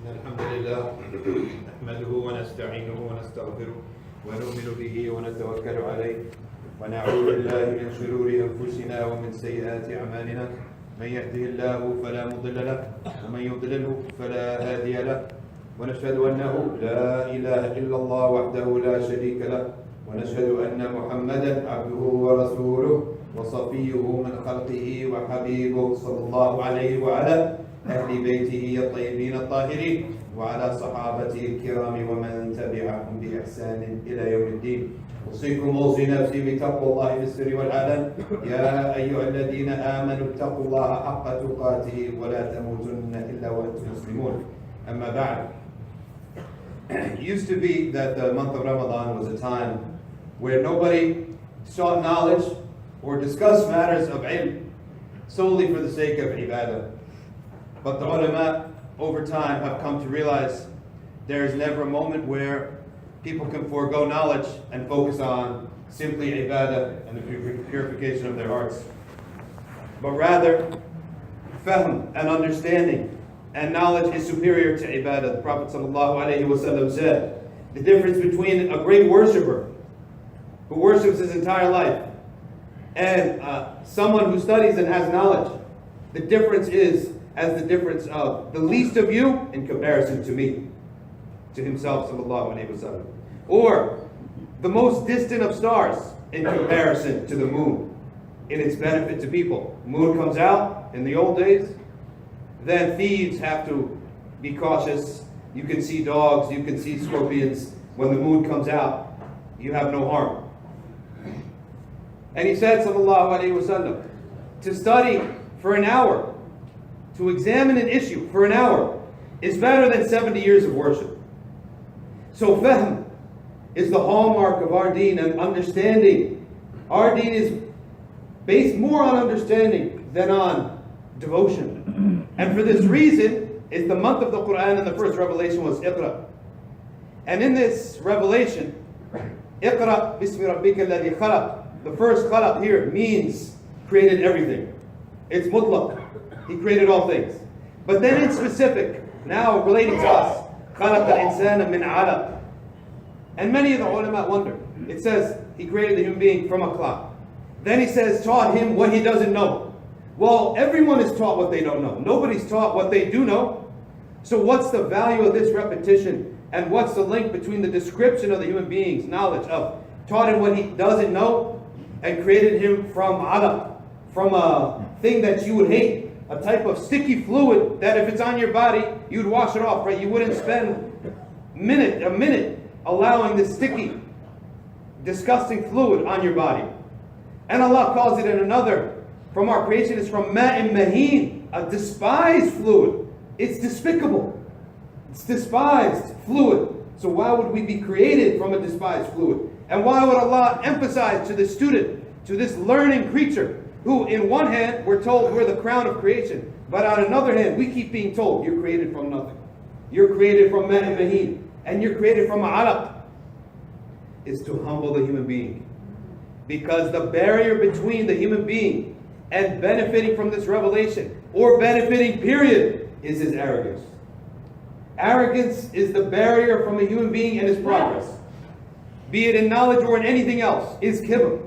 الحمد لله نحمده ونستعينه ونستغفره ونؤمن به ونتوكل عليه ونعوذ بالله من شرور أنفسنا ومن سيئات أعمالنا من يهده الله فلا مضل له ومن يضلله فلا هادي له ونشهد أنه لا إله إلا الله وحده لا شريك له ونشهد أن محمدا عبده ورسوله وصفيه من خلقه وحبيبه صلى الله عليه وعلى أهل بيته الطيبين الطاهرين وعلى صحابته الكرام ومن تبعهم بإحسان إلى يوم الدين. أوصيكم أوصي نفسي بتقوى الله في السر والعلن يا أيها الذين آمنوا اتقوا الله حق تقاته ولا تموتن إلا وأنتم مسلمون. أما بعد. It used to be that the month of Ramadan was a time where nobody sought knowledge or discussed matters of ilm solely for the sake of ibadah. But the ulama over time have come to realize there is never a moment where people can forego knowledge and focus on simply ibadah and the purification of their hearts. But rather, fahm and understanding and knowledge is superior to ibadah. The Prophet ﷺ said, the difference between a great worshipper who worships his entire life and someone who studies and has knowledge, the difference is as the difference of the least of you in comparison to me, to himself ﷺ. Or the most distant of stars in comparison to the moon in its benefit to people. Moon comes out in the old days, then thieves have to be cautious. You can see dogs, you can see scorpions. When the moon comes out, you have no harm. And he said, sallallahu alayhi wasallam, to study for an hour, to examine an issue for an hour, is better than 70 years of worship. So fahm is the hallmark of our deen and understanding. Our deen is based more on understanding than on devotion. And for this reason, is the month of the Quran, and the first revelation was Iqra. And in this revelation, Iqra bismi rabbika alladhi khalaq. The first khalaq here means created everything. It's mutlaq. He created all things. But then in specific, now relating to us, خَلَقَ الْإِنسَانَ مِنْ عَلَقٍ. And many of the ulama wonder. It says he created the human being from a clock. Then he says taught him what he doesn't know. Well, everyone is taught what they don't know. Nobody's taught what they do know. So what's the value of this repetition? And what's the link between the description of the human being's knowledge of taught him what he doesn't know and created him from alaq, from a thing that you would hate, a type of sticky fluid that if it's on your body, you'd wash it off, right? You wouldn't spend a minute allowing this sticky, disgusting fluid on your body. And Allah calls it in another, from our creation, is from ma'im maheen, a despised fluid. It's despicable. It's despised fluid. So why would we be created from a despised fluid? And why would Allah emphasize to the student, to this learning creature, who in one hand we're told we're the crown of creation, but on another hand we keep being told you're created from nothing. You're created from ma'im maheen, and you're created from alaq, is to humble the human being. Because the barrier between the human being and benefiting from this revelation, or benefiting period, is his arrogance. Arrogance is the barrier from a human being and his progress. Be it in knowledge or in anything else, is kibr.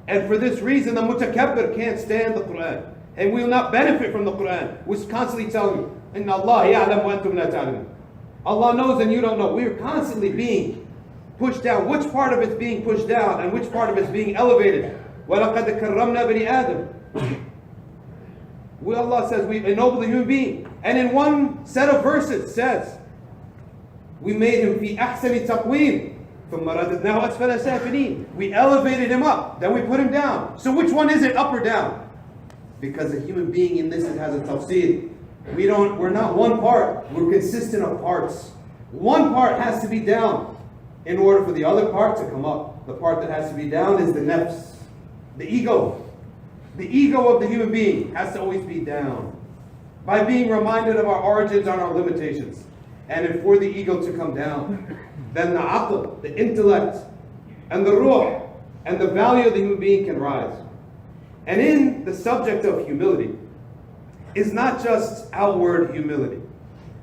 And for this reason, the mutakabbir can't stand the Quran. And we will not benefit from the Quran, which is constantly telling you, Inna Allah ya'lam wa antum la ta'lamun. Allah knows and you don't know. We are constantly being pushed down. Which part of it's being pushed down and which part of it's being elevated? وَلَقَدْ كَرَّمْنَا بَنِي آدَمَ. Allah says we ennoble the human being. And in one set of verses says, we made him fi ahsani taqweem. We elevated him up, then we put him down. So which one is it, up or down? Because a human being in this has a tafsir. We're not one part, we're consistent of parts. One part has to be down in order for the other part to come up. The part that has to be down is the nafs, the ego. The ego of the human being has to always be down by being reminded of our origins and our limitations. And if for the ego to come down, then the aql, the intellect, and the ruh, and the value of the human being can rise. And in the subject of humility is not just outward humility,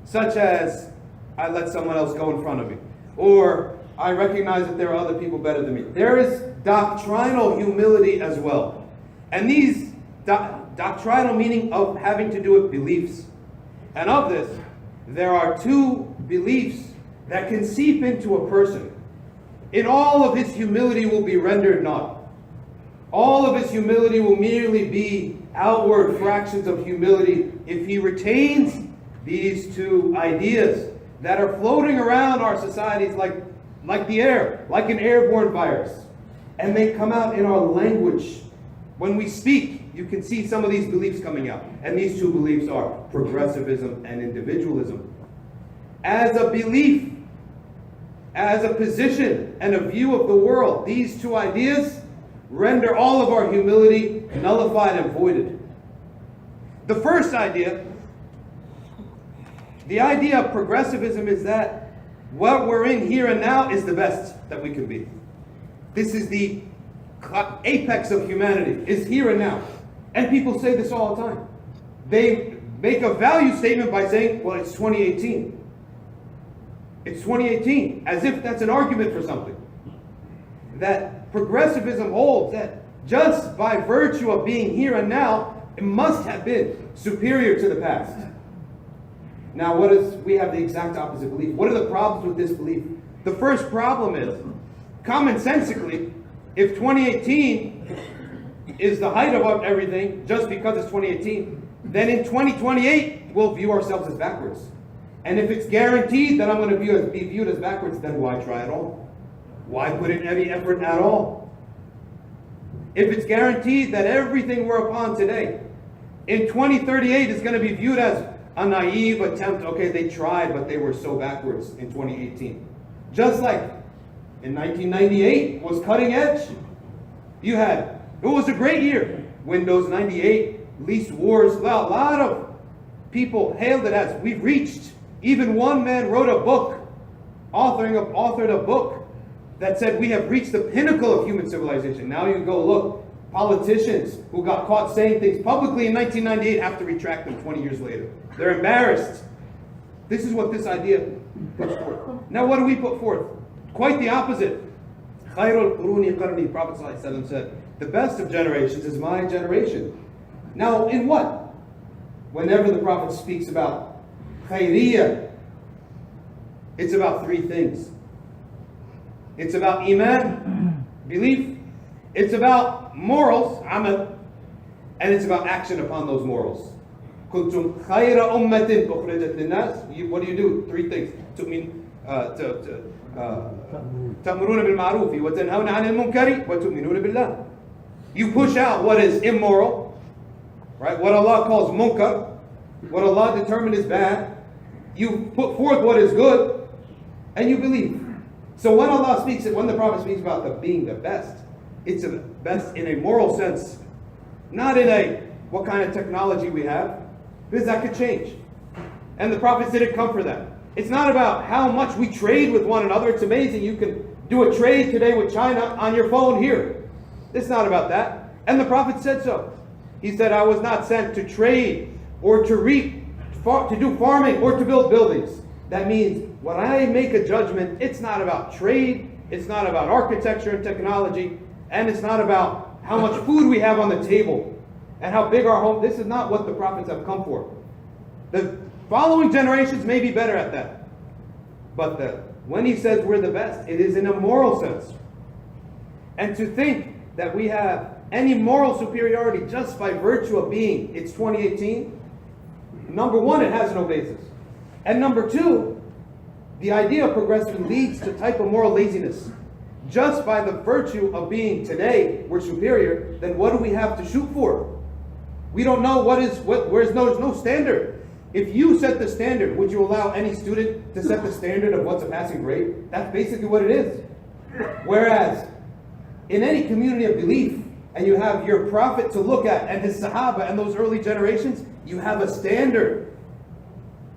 such as I let someone else go in front of me. Or I recognize that there are other people better than me. There is doctrinal humility as well. And these doctrinal meaning of having to do with beliefs. And of this, there are two beliefs that can seep into a person. In all of his humility will be rendered naught. All of his humility will merely be outward fractions of humility if he retains these two ideas that are floating around our societies like the air, like an airborne virus. And they come out in our language. When we speak, you can see some of these beliefs coming out. And these two beliefs are progressivism and individualism. As a belief, as a position and a view of the world, these two ideas render all of our humility nullified and voided. The first idea, the idea of progressivism, is that what we're in here and now is the best that we can be. This is the apex of humanity, is here and now. And people say this all the time. They make a value statement by saying, well, it's 2018. It's 2018, as if that's an argument for something. That progressivism holds that just by virtue of being here and now, it must have been superior to the past. Now, we have the exact opposite belief. What are the problems with this belief? The first problem is, commonsensically, if 2018 is the height of everything, just because it's 2018, then in 2028, we'll view ourselves as backwards. And if it's guaranteed that I'm going to be viewed as backwards, then why try at all? Why put in any effort at all? If it's guaranteed that everything we're upon today, in 2038 is going to be viewed as a naive attempt, okay, they tried, but they were so backwards in 2018. Just like in 1998 was cutting edge. It was a great year. Windows 98, least wars, a lot of people hailed it as we've reached. Even one man wrote a book, authored a book that said we have reached the pinnacle of human civilization. Now you go look, politicians who got caught saying things publicly in 1998 have to retract them 20 years later. They're embarrassed. This is what this idea puts forth. Now what do we put forth? Quite the opposite. Khairul quruni qarni, Prophet ﷺ said, the best of generations is my generation. Now in what? Whenever the Prophet speaks about khairiyah, it's about three things. It's about iman, belief. It's about morals, amal. And it's about action upon those morals. Kuntum khayra ummatin ukhrijat linnas. What do? Three things. تأمرون بالمعروف وتنهون عن المنكر وتؤمنون بالله. You push out what is immoral, right? What Allah calls munkar, what Allah determined is bad. You put forth what is good, and you believe. So when the Prophet speaks about being the best, it's the best in a moral sense, not in what kind of technology we have, because that could change. And the Prophet didn't come for that. It's not about how much we trade with one another. It's amazing you can do a trade today with China on your phone here. It's not about that. And the Prophet said so. He said, I was not sent to trade or to reap, to do farming or to build buildings. That means when I make a judgment, it's not about trade, it's not about architecture and technology, and it's not about how much food we have on the table and how big our home. This is not what the prophets have come for. The following generations may be better at that. But when he says we're the best, it is in a moral sense. And to think that we have any moral superiority just by virtue of being, it's 2018, number one, it has no basis. And number two, the idea of progressivism leads to a type of moral laziness. Just by the virtue of being today, we're superior, then what do we have to shoot for? We don't know there's no standard. If you set the standard, would you allow any student to set the standard of what's a passing grade? That's basically what it is. Whereas, in any community of belief, and you have your prophet to look at, and his Sahaba, and those early generations, you have a standard.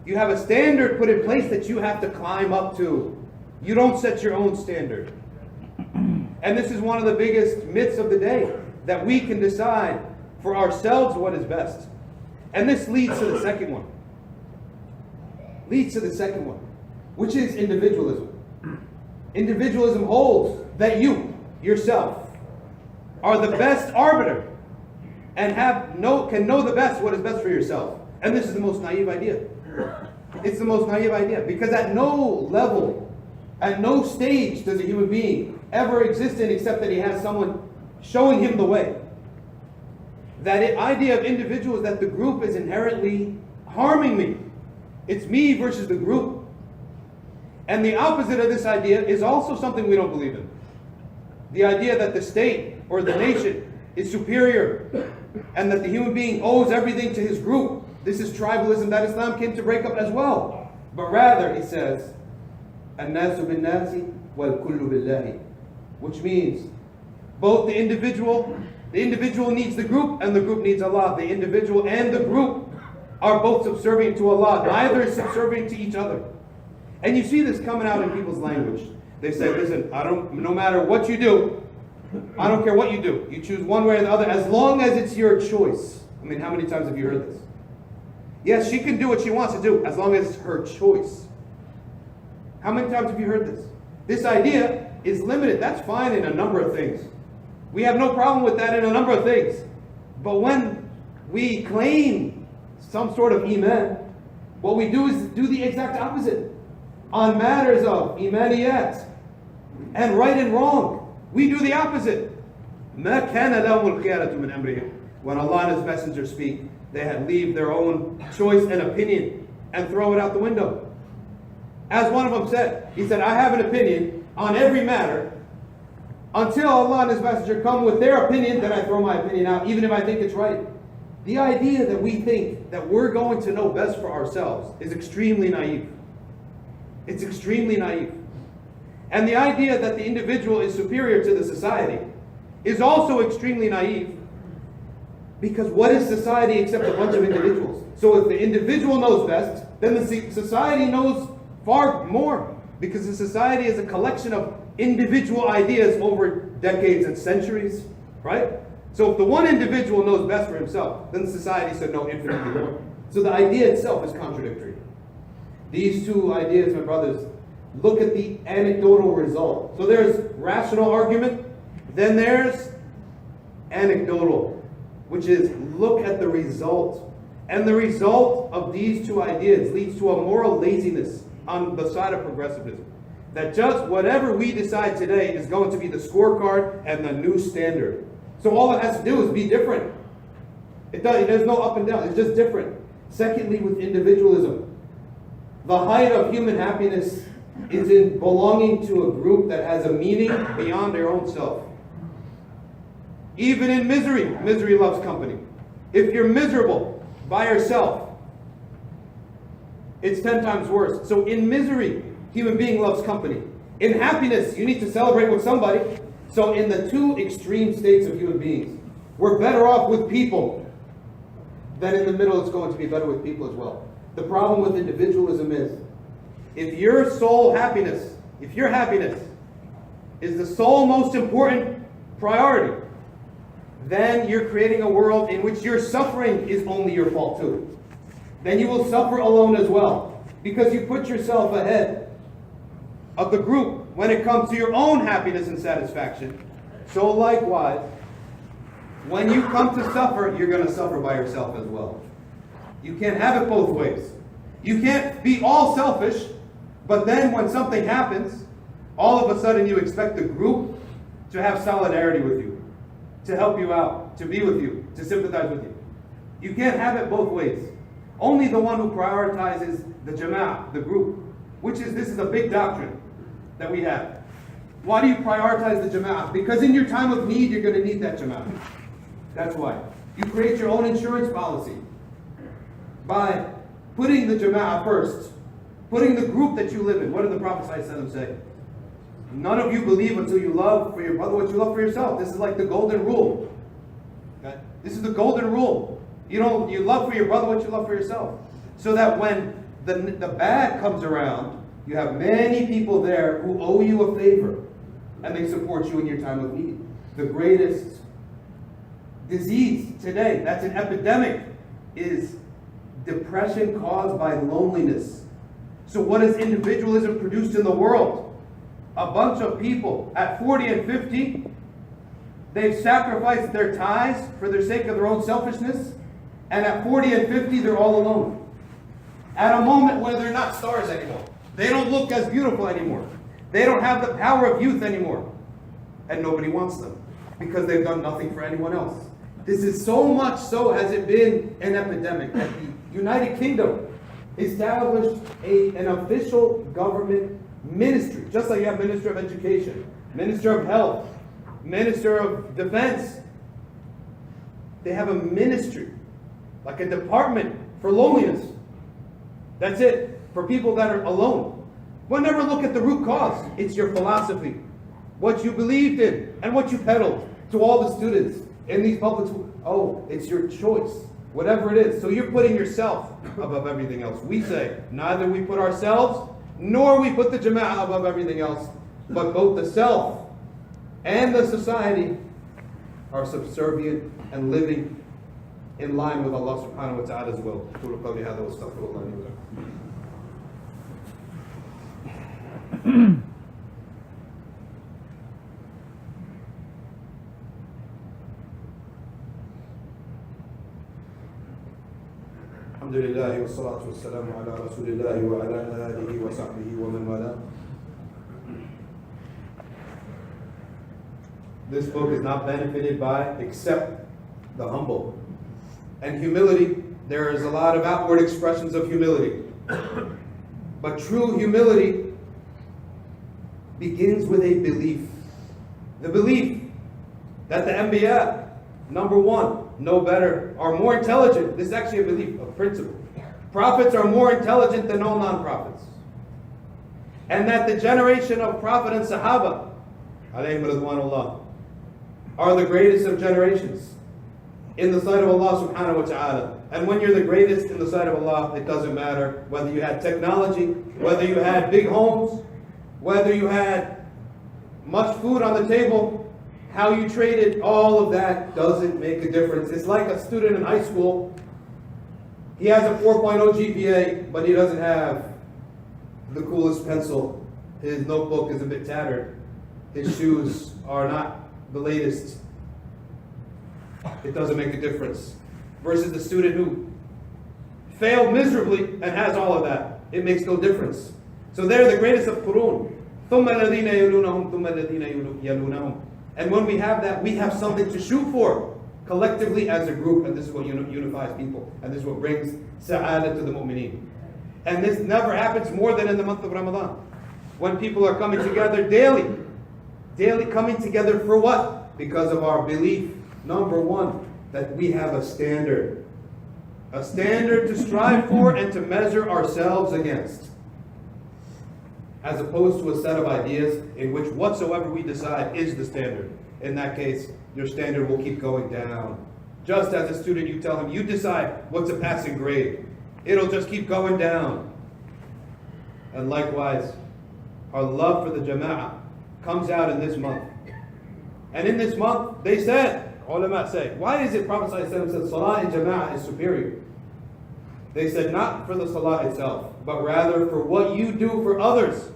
You have a standard put in place that you have to climb up to. You don't set your own standard. And this is one of the biggest myths of the day, that we can decide for ourselves what is best. And this leads to the second one. which is individualism. Individualism holds that you, yourself, are the best arbiter and can know the best what is best for yourself. And this is the most naive idea. It's the most naive idea, because at no level, at no stage does a human being ever exist in except that he has someone showing him the way. That idea of individual is that the group is inherently harming me. It's me versus the group. And the opposite of this idea is also something we don't believe in. The idea that the state or the nation is superior and that the human being owes everything to his group. This is tribalism that Islam came to break up as well. But rather, he says, الناس بالناس والكل بالله, which means both the individual needs the group and the group needs Allah. The individual and the group are both subservient to Allah. Neither is subservient to each other. And you see this coming out in people's language. They say, listen, no matter what you do, I don't care what you do. You choose one way or the other as long as it's your choice. I mean, how many times have you heard this? Yes, she can do what she wants to do as long as it's her choice. How many times have you heard this? This idea is limited. That's fine in a number of things. We have no problem with that in a number of things. But when we claim some sort of iman, what we do is do the exact opposite. On matters of imaniyat and right and wrong, we do the opposite. مَا كَانَ لَهُمُ الْخِيَارَةُ مِنْ أَمْرِهِمْ. When Allah and His Messenger speak, they had leave their own choice and opinion and throw it out the window. As one of them said, he said, I have an opinion on every matter. Until Allah and His Messenger come with their opinion, then I throw my opinion out, even if I think it's right. The idea that we think that we're going to know best for ourselves is extremely naive. It's extremely naive. And the idea that the individual is superior to the society is also extremely naive, because what is society except a bunch of individuals? So if the individual knows best, then the society knows far more, because the society is a collection of individual ideas over decades and centuries, right? So if the one individual knows best for himself, then society should know infinitely more. So the idea itself is contradictory. These two ideas, my brothers, look at the anecdotal result. So there's rational argument, then there's anecdotal, which is look at the result. And the result of these two ideas leads to a moral laziness on the side of progressivism. That just whatever we decide today is going to be the scorecard and the new standard. So all it has to do is be different. There's no up and down, it's just different. Secondly, with individualism, the height of human happiness is in belonging to a group that has a meaning beyond their own self. Even in misery, misery loves company. If you're miserable by yourself, it's 10 times worse. So in misery, human being loves company. In happiness, you need to celebrate with somebody. So in the two extreme states of human beings, we're better off with people. Then in the middle, it's going to be better with people as well. The problem with individualism is, if your sole happiness, if your happiness is the sole most important priority, then you're creating a world in which your suffering is only your fault too. Then you will suffer alone as well, because you put yourself ahead of the group when it comes to your own happiness and satisfaction. So likewise, when you come to suffer, you're going to suffer by yourself as well. You can't have it both ways. You can't be all selfish, but then when something happens, all of a sudden you expect the group to have solidarity with you, to help you out, to be with you, to sympathize with you. You can't have it both ways. Only the one who prioritizes the jama'ah, the group, this is a big doctrine that we have. Why do you prioritize the jama'ah? Because in your time of need, you're going to need that jama'ah. That's why. You create your own insurance policy by putting the jama'ah first, putting the group that you live in. What did the Prophet ﷺ say? None of you believe until you love for your brother what you love for yourself. This is like the golden rule. Okay? This is the golden rule. You love for your brother what you love for yourself. So that when the bad comes around, you have many people there who owe you a favor, and they support you in your time of need. The greatest disease today, that's an epidemic, is depression caused by loneliness. So what has individualism produced in the world? A bunch of people at 40 and 50, they've sacrificed their ties for the sake of their own selfishness, and at 40 and 50, they're all alone. At a moment where they're not stars anymore. They don't look as beautiful anymore. They don't have the power of youth anymore. And nobody wants them because they've done nothing for anyone else. This is so much so has it been an epidemic that the United Kingdom established an official government ministry, just like you have Minister of Education, Minister of Health, Minister of Defense. They have a ministry, like a department for loneliness. That's it, for people that are alone. We'll never look at the root cause. It's your philosophy, what you believed in, and what you peddled to all the students in these public schools. Oh, it's your choice, whatever it is. So you're putting yourself above everything else. We say, neither we put ourselves, nor we put the Jama'ah above everything else, but both the self and the society are subservient and living in line with Allah subhanahu wa ta'ala's will. Alhamdulillah wa salatu wa salamu ala rasulillah wa ala alihi wa sahbihi wa man wala. This book is not benefited by except the humble. And humility, there is a lot of outward expressions of humility. But true humility begins with a belief. The belief that the Anbiya, number one, know better, are more intelligent. This is actually a belief, a principle. Prophets are more intelligent than all non-prophets. And that the generation of Prophet and Sahaba, alayhim ridwanullah, are the greatest of generations in the sight of Allah subhanahu wa ta'ala. And when you're the greatest in the sight of Allah, it doesn't matter whether you had technology, whether you had big homes, whether you had much food on the table, how you traded, all of that doesn't make a difference. It's like a student in high school. He has a 4.0 GPA, but he doesn't have the coolest pencil. His notebook is a bit tattered. His shoes are not the latest. It doesn't make a difference. Versus the student who failed miserably and has all of that. It makes no difference. So they're the greatest of Qur'an. And when we have that, we have something to shoot for collectively as a group, and this is what unifies people, and this is what brings sa'adah to the mu'mineen. And this never happens more than in the month of Ramadan, when people are coming together daily coming together for what? Because of our belief, number one, that we have a standard to strive for and to measure ourselves against, as opposed to a set of ideas in which whatsoever we decide is the standard. In that case, your standard will keep going down. Just as a student, you tell him, you decide what's a passing grade. It'll just keep going down. And likewise, our love for the Jama'ah comes out in this month. And in this month, they said, ulama say, why is it Prophet ﷺ said Salah in Jama'ah is superior? They said not for the Salah itself, but rather for what you do for others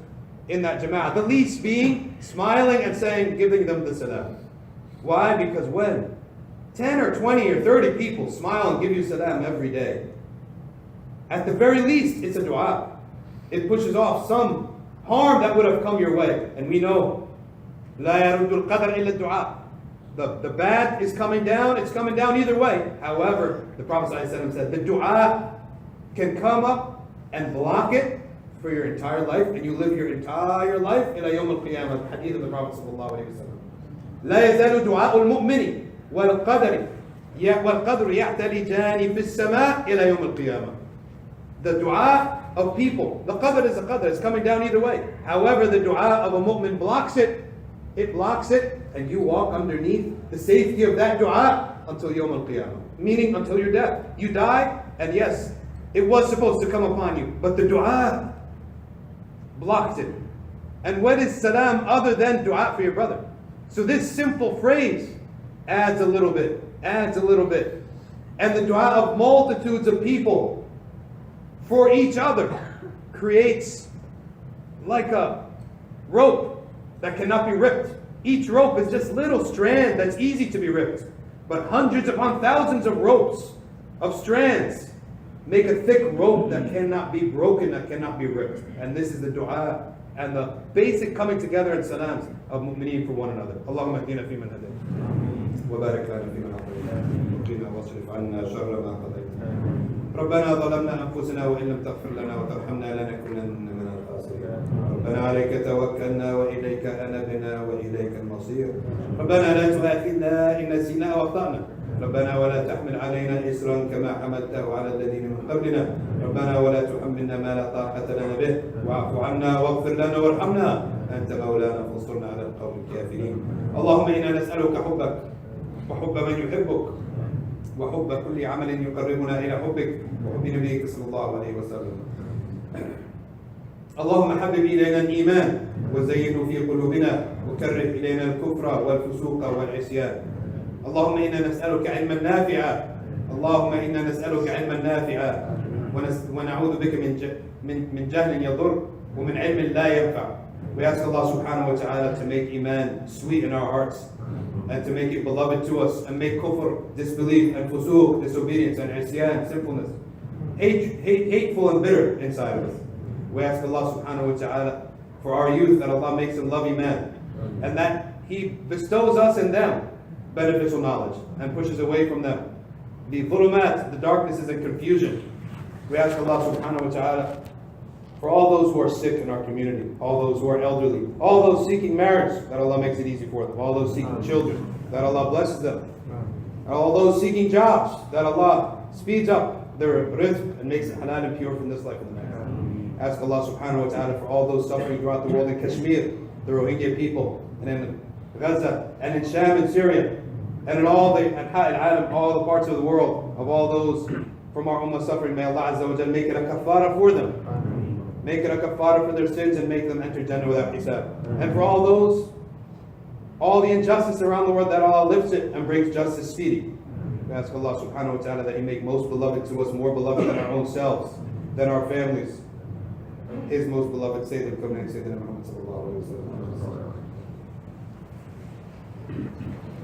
in that Jama'ah. The least being smiling and saying, giving them the salam. Why? Because when 10 or 20 or 30 people smile and give you salam every day, at the very least, it's a dua. It pushes off some harm that would have come your way. And we know, لا يرد القدر إلا الدعاء. The bad is coming down, it's coming down either way. However, the Prophet ﷺ said, the dua can come up and block it for your entire life, and you live your entire life إلى يوم القيامة. Hadith of the Prophet sallallahu alaihi wasallam. لا يزال دعاء المؤمن والقدر يعتلجان في السماء إلى يوم القيامة. The dua of people, the qadr is a qadr, it's coming down either way. However, the dua of a mu'min blocks it. It blocks it, and you walk underneath the safety of that dua until Yawm al-Qiyamah. Meaning until your death. You die, and yes, it was supposed to come upon you, but the dua blocked it. And what is salam other than dua for your brother? So this simple phrase adds a little bit. And the dua of multitudes of people for each other creates like a rope that cannot be ripped. Each rope is just little strand that's easy to be ripped. But hundreds upon thousands of ropes, of strands, make a thick rope that cannot be broken, that cannot be ripped. And this is the dua and the basic coming together and salams of mu'mineen for one another. Allahumma hdina fi man hadayt. Wa barik lana fi man atayt. Wa qina wasrif anna sharra ma qadayt. ربنا ظلمنا أنفسنا وإن لم تغفر لنا وترحمنا لنكونن من الخاسرين. ربنا عليك توكلنا وإليك أنبنا وإليك المصير. ربنا لا تؤاخذنا إن نسينا وأخطأنا. ربنا ولا تحمل علينا إصرا كما حملته على الذين من قبلنا. ربنا ولا تحملنا ما لا طاقة لنا به واعف عنا واغفر لنا وارحمنا أنت مولانا فانصرنا على القوم الكافرين. اللهم إنا نسألك حبك وحب من يحبك وحب كل عمل يقربنا إلى حبك وحب نبيك صلى الله عليه وسلم. اللهم حبب إلينا الإيمان وزينه في قلوبنا وكره إلينا الكفر والفسوق والعصيان. اللهم إنا نسألك علما نافعا. اللهم إنا نسألك علما نافعا ونعوذ بك من جهل يضر ومن علم لا ينفع. We ask Allah subhanahu wa ta'ala to make Iman sweet in our hearts and to make it beloved to us and make kufr, disbelief, and fusuq, disobedience, and isyan, sinfulness, hateful and bitter inside of us. We ask Allah subhanahu wa ta'ala for our youth that Allah makes them love Iman and that He bestows us and them beneficial knowledge and pushes away from them the dhulumat, the darknesses and confusion. We ask Allah subhanahu wa ta'ala for all those who are sick in our community, all those who are elderly, all those seeking marriage, that Allah makes it easy for them, all those seeking children, that Allah blesses them, all those seeking jobs, that Allah speeds up their rizq and makes it halal and pure from this life and the next. Ask Allah subhanahu wa ta'ala for all those suffering throughout the world in Kashmir, the Rohingya people, and in Gaza, and in Sham and Syria, and in all the parts of the world, of all those from our ummah suffering. May Allah Azza wa Jal make it a kafara for them. Make it a kafara for their sins and make them enter Jannah without hisab. And for all the injustice around the world, that Allah lifts it and brings justice speedy. We ask Allah subhanahu wa ta'ala that He make most beloved to us, more beloved than our own selves, than our families. His most beloved Sayyidina Muhammad sallallahu alayhi wa sallam.